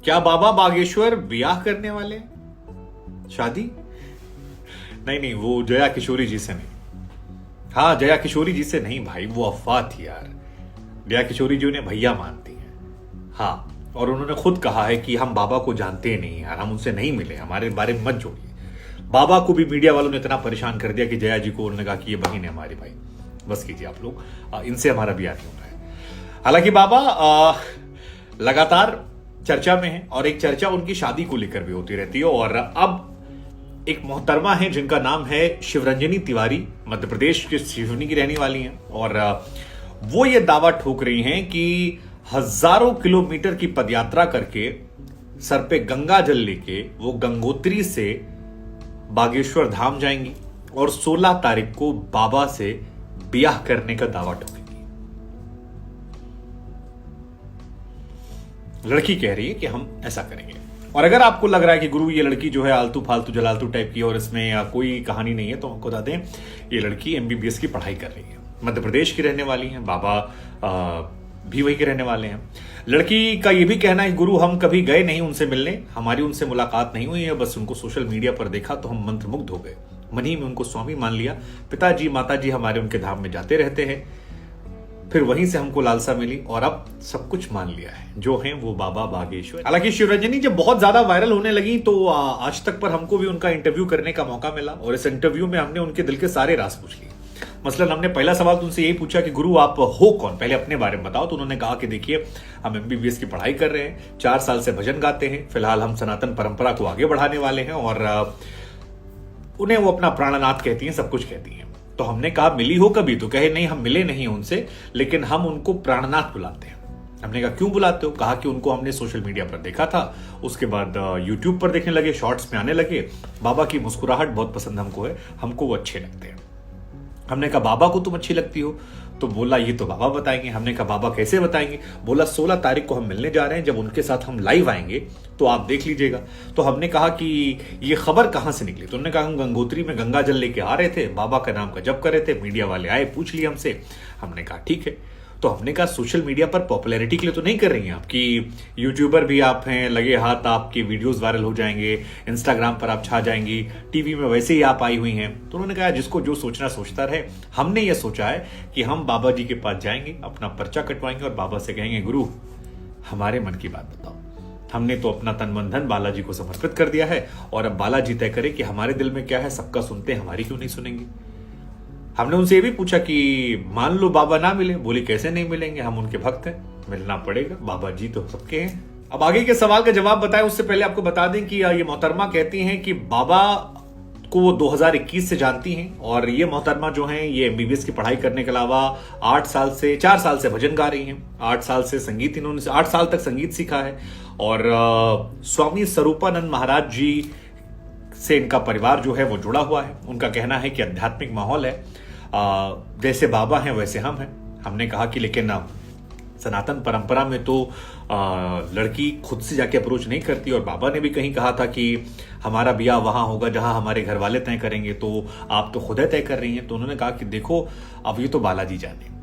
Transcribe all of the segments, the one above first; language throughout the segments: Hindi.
क्या बाबा बागेश्वर ब्याह करने वाले हैं? शादी? नहीं नहीं, वो जया किशोरी जी से नहीं। हाँ, जया किशोरी जी से नहीं भाई, वो अफवाह थी यार। जया किशोरी जी उन्हें भैया मानती हैं। हाँ, और उन्होंने खुद कहा है कि हम बाबा को जानते नहीं यार, हम उनसे नहीं मिले, हमारे बारे में मत जोड़िए। बाबा को भी मीडिया वालों ने इतना परेशान कर दिया कि जया जी को उन्होंने कहा कि ये बहन है हमारी, भाई बस कीजिए आप लोग, इनसे हमारा ब्याह नहीं होना है। हालांकि बाबा लगातार चर्चा में है और एक चर्चा उनकी शादी को लेकर भी होती रहती है। और अब एक मोहतरमा है जिनका नाम है शिवरंजनी तिवारी, मध्य प्रदेश के सिवनी की रहने वाली हैं। और वो ये दावा ठोक रही हैं कि हजारों किलोमीटर की पदयात्रा करके सर पे गंगा जल लेके वो गंगोत्री से बागेश्वर धाम जाएंगी और 16 तारीख को बाबा से ब्याह करने का दावा ठोकेंगी। लड़की कह रही है कि हम ऐसा करेंगे। और अगर आपको लग रहा है कि गुरु ये लड़की जो है आलतू फालतू जलालतू टाइप की और इसमें कोई कहानी नहीं है, तो आपको बता दें ये लड़की एमबीबीएस की पढ़ाई कर रही है, मध्य प्रदेश की रहने वाली है, बाबा भी वही के रहने वाले हैं। लड़की का ये भी कहना है गुरु हम कभी गए नहीं उनसे मिलने, हमारी उनसे मुलाकात नहीं हुई है, बस उनको सोशल मीडिया पर देखा तो हम मंत्रमुग्ध हो गए, मन ही में उनको स्वामी मान लिया। पिताजी माताजी हमारे उनके धाम में जाते रहते हैं, फिर वहीं से हमको लालसा मिली और अब सब कुछ मान लिया है, जो है वो बाबा बागेश्वर। हालांकि शिवरंजनी जब बहुत ज्यादा वायरल होने लगी तो आज तक पर हमको भी उनका इंटरव्यू करने का मौका मिला और इस इंटरव्यू में हमने उनके दिल के सारे राज पूछ लिए। मसलन हमने पहला सवाल तो उनसे यही पूछा कि गुरु आप हो कौन, पहले अपने बारे में बताओ। तो उन्होंने कहा कि देखिए हम एमबीबीएस की पढ़ाई कर रहे हैं, 4 साल से भजन गाते हैं, फिलहाल हम सनातन परंपरा को आगे बढ़ाने वाले हैं। और उन्हें वो अपना प्राणनाथ कहती हैं, सब कुछ कहती हैं। तो हमने कहा मिली हो कभी, तो कहे नहीं हम मिले नहीं उनसे, लेकिन हम उनको प्राणनाथ बुलाते हैं। हमने कहा क्यों बुलाते हो? कहा कि उनको हमने सोशल मीडिया पर देखा था, उसके बाद यूट्यूब पर देखने लगे, शॉर्ट्स में आने लगे, बाबा की मुस्कुराहट बहुत पसंद हमको है, हमको वो अच्छे लगते हैं। हमने कहा बाबा को तुम अच्छी लगती हो? तो बोला ये तो बाबा बताएंगे। हमने कहा बाबा कैसे बताएंगे? बोला 16 तारीख को हम मिलने जा रहे हैं, जब उनके साथ हम लाइव आएंगे तो आप देख लीजिएगा। तो हमने कहा कि ये खबर कहां से निकली? तो उन्होंने कहा हम गंगोत्री में गंगा जल लेके आ रहे थे, बाबा का नाम का जप कर रहे थे, मीडिया वाले आए पूछ लिए हमसे। हमने कहा ठीक है। तो हमने कहा सोशल मीडिया पर पॉपुलैरिटी के लिए तो नहीं कर रही हैं आपकी, यूट्यूबर भी आप हैं, लगे हाथ आपके वीडियोस वायरल हो जाएंगे, इंस्टाग्राम पर आप छा जाएंगी, टीवी में वैसे ही आप आई हुई हैं। तो उन्होंने कहा जिसको जो सोचना सोचता रहे। हमने ये सोचा है कि हम बाबा जी के पास जाएंगे, अपना पर्चा कटवाएंगे और बाबा से कहेंगे गुरु हमारे मन की बात बताओ। हमने तो अपना तन मन धन बालाजी को समर्पित कर दिया है और अब बालाजी तय करे कि हमारे दिल में क्या है, सबका सुनते हैं, हमारी क्यों नहीं सुनेंगे। हमने उनसे ये भी पूछा कि मान लो बाबा ना मिले, बोली कैसे नहीं मिलेंगे, हम उनके भक्त हैं, मिलना पड़ेगा, बाबा जी तो सबके हैं। अब आगे के सवाल का जवाब बताएं उससे पहले आपको बता दें कि ये मोहतरमा कहती हैं कि बाबा को वो 2021 से जानती हैं और ये मोहतरमा जो हैं ये एमबीबीएस की पढ़ाई करने के अलावा 4 साल से भजन गा रही हैं, 8 साल से संगीत, इन्होंने 8 साल तक संगीत सीखा है। और स्वामी स्वरूपानंद महाराज जी से इनका परिवार जो है वो जुड़ा हुआ है। उनका कहना है कि आध्यात्मिक माहौल है, जैसे बाबा हैं वैसे हम हैं। हमने कहा कि लेकिन सनातन परंपरा में तो लड़की खुद से जाके अप्रोच नहीं करती और बाबा ने भी कहीं कहा था कि हमारा ब्याह वहां होगा जहां हमारे घर वाले तय करेंगे, तो आप तो खुद तय कर रही हैं। तो उन्होंने कहा कि देखो अब ये तो बालाजी जाने,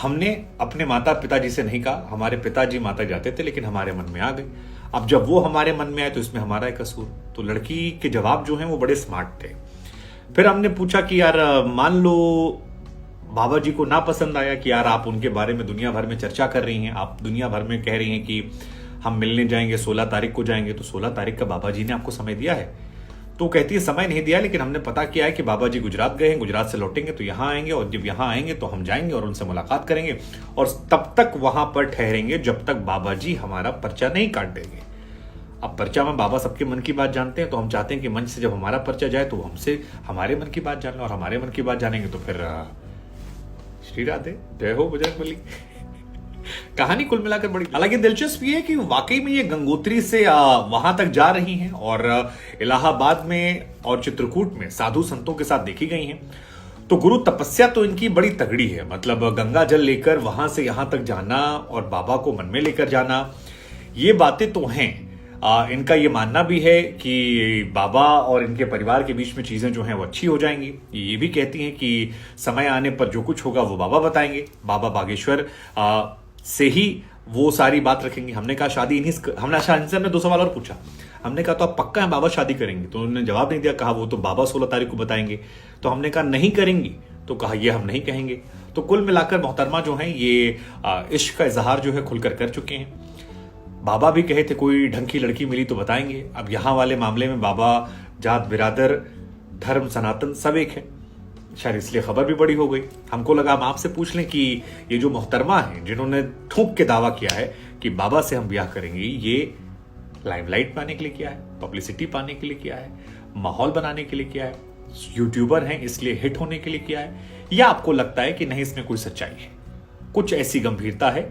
हमने अपने माता पिताजी से नहीं कहा, हमारे पिताजी माता जाते थे लेकिन हमारे मन में आ गए, अब जब वो हमारे मन में आए तो इसमें हमारा एक कसूर। तो लड़की के जवाब जो हैं वो बड़े स्मार्ट थे। फिर हमने पूछा कि यार मान लो बाबा जी को ना पसंद आया कि यार आप उनके बारे में दुनिया भर में चर्चा कर रही हैं, आप दुनिया भर में कह रही हैं कि हम मिलने जाएंगे, 16 तारीख को जाएंगे, तो 16 तारीख का बाबा जी ने आपको समय दिया है? तो कहती है समय नहीं दिया, लेकिन हमने पता किया है कि बाबा जी गुजरात गए हैं, गुजरात से लौटेंगे तो यहाँ आएंगे और जब यहाँ आएंगे तो हम जाएंगे और उनसे मुलाकात करेंगे और तब तक वहां पर ठहरेंगे जब तक बाबा जी हमारा पर्चा नहीं काट देंगे। अब पर्चा में बाबा सबके मन की बात जानते हैं, तो हम चाहते हैं कि मंच से जब हमारा पर्चा जाए तो हमसे हमारे मन की बात जान लो, और हमारे मन की बात जानेंगे तो फिर श्री राधे, जय हो बजरंगबली। कहानी कुल मिलाकर बड़ी हालांकि दिलचस्प ये है कि वाकई में ये गंगोत्री से वहां तक जा रही हैं और इलाहाबाद में और चित्रकूट में साधु संतों के साथ देखी गई हैं। तो गुरु तपस्या तो इनकी बड़ी तगड़ी है, मतलब गंगा जल लेकर वहां से यहां तक जाना और बाबा को मन में लेकर जाना, ये बातें तो हैं। इनका ये मानना भी है कि बाबा और इनके परिवार के बीच में चीजें जो हैं वो अच्छी हो जाएंगी। ये भी कहती हैं कि समय आने पर जो कुछ होगा वो बाबा बताएंगे, बाबा बागेश्वर से ही वो सारी बात रखेंगे। हमने कहा शादी हमने 2 सवाल और पूछा। हमने कहा तो आप पक्का है बाबा शादी करेंगे? तो उन्होंने जवाब नहीं दिया, कहा वो तो बाबा 16 तारीख को बताएंगे। तो हमने कहा नहीं करेंगी, तो कहा ये हम नहीं कहेंगे। तो कुल मिलाकर मोहतरमा जो है ये इश्क का इजहार जो है खुलकर कर चुके हैं। बाबा भी कहे थे कोई ढंग की लड़की मिली तो बताएंगे। अब यहां वाले मामले में बाबा जात बिरादर धर्म सनातन सब एक है, शायद इसलिए खबर भी बड़ी हो गई। हमको लगा हम आपसे पूछ लें कि ये जो मोहतरमा है जिन्होंने ठोक के दावा किया है कि बाबा से हम ब्याह करेंगे, ये लाइमलाइट पाने के लिए किया है, पब्लिसिटी पाने के लिए किया है, माहौल बनाने के लिए किया है, यूट्यूबर हैं इसलिए हिट होने के लिए किया है, या आपको लगता है कि नहीं इसमें कोई सच्चाई है, कुछ ऐसी गंभीरता है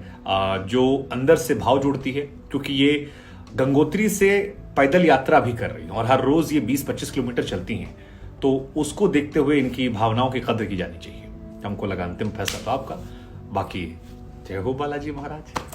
जो अंदर से भाव जुड़ती है? क्योंकि ये गंगोत्री से पैदल यात्रा भी कर रही है और हर रोज ये 20-25 किलोमीटर चलती हैं, तो उसको देखते हुए इनकी भावनाओं की कदर की जानी चाहिए। हमको लगा अंतिम फैसला तो आपका, बाकी जय हो बालाजी महाराज।